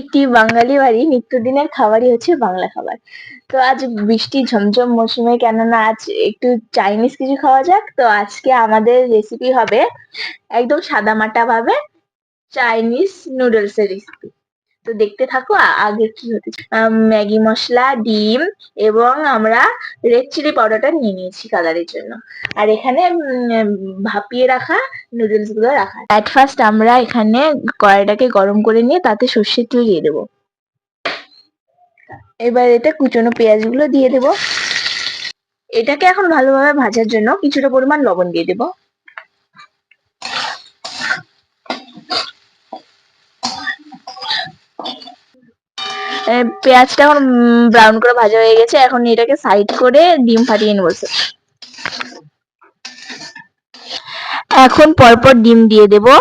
একটি বাঙালি বাড়ি নিত্যদিনের খাবারই হচ্ছে বাংলা খাবার। তো আজ বৃষ্টি ঝমঝম মৌসুমে কেননা আজ একটু চাইনিজ কিছু খাওয়া যাক। তো আজকে আমাদের রেসিপি হবে একদম সাদামাটা ভাবে চাইনিজ নুডলস এর রেসিপি। তো দেখতে থাকো আগে কি হতে ম্যাগি মশলা, ডিম এবং আমরা রেড চিলি পাউডারটা নিয়ে নিয়েছি কালারের জন্য। আর এখানে ভাপিয়ে রাখা নুডলস গুলো রাখা। এট ফার্স্ট আমরা এখানে কড়াইটাকে গরম করে নিয়ে তাতে সর্ষের তেল দিয়ে দেবো। এবার এতে কুচনো পেঁয়াজগুলো দিয়ে দেবো। এটাকে এখন ভালোভাবে ভাজার জন্য কিছুটা পরিমাণ লবণ দিয়ে দেবো। পেঁয়াজটা এখন ব্রাউন করে ভাজা হয়ে গেছে। এখন এটাকে সাইড করে ডিম ফাটিয়ে নেবো। এখন পরপর ডিম দিয়ে দেবো।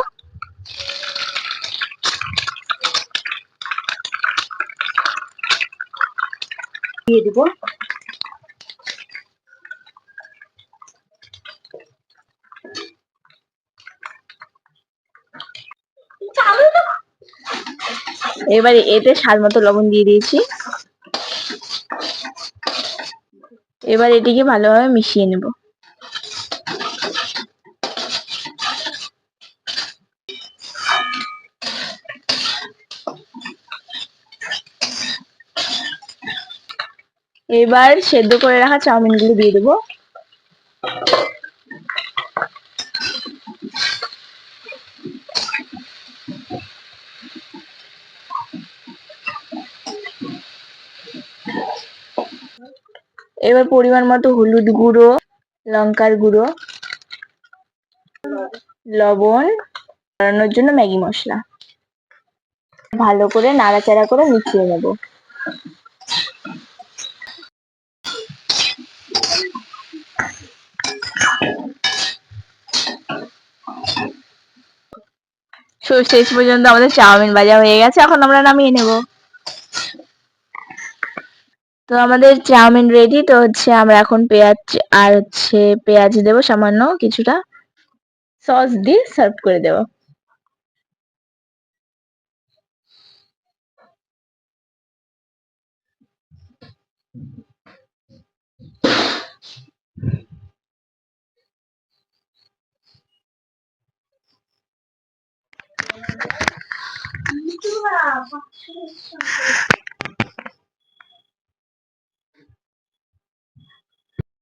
দিয়ে দেবো। এবারে এতে স্বাদ মতো লবণ দিয়ে দিয়েছি। এবার এটিকে ভালোভাবে মিশিয়ে নেব। এবার সেদ্ধ করে রাখা চাউমিনগুলো দিয়ে দেবো। এবার পরিমাণ মতো হলুদ গুঁড়ো, লঙ্কার গুঁড়ো, লবণ, বাড়ানোর জন্য ম্যাগি মশলা ভালো করে নাড়াচাড়া করে মিশিয়ে নেব। শেষ পর্যন্ত আমাদের চাউমিন ভাজা হয়ে গেছে। এখন আমরা নামিয়ে নেব। তো আমাদের চাউমিন রেডি। তো আমরা এখন পেঁয়াজ দেবো সামান্য কিছুটা, সস দিয়ে সার্ভ করে দেবো।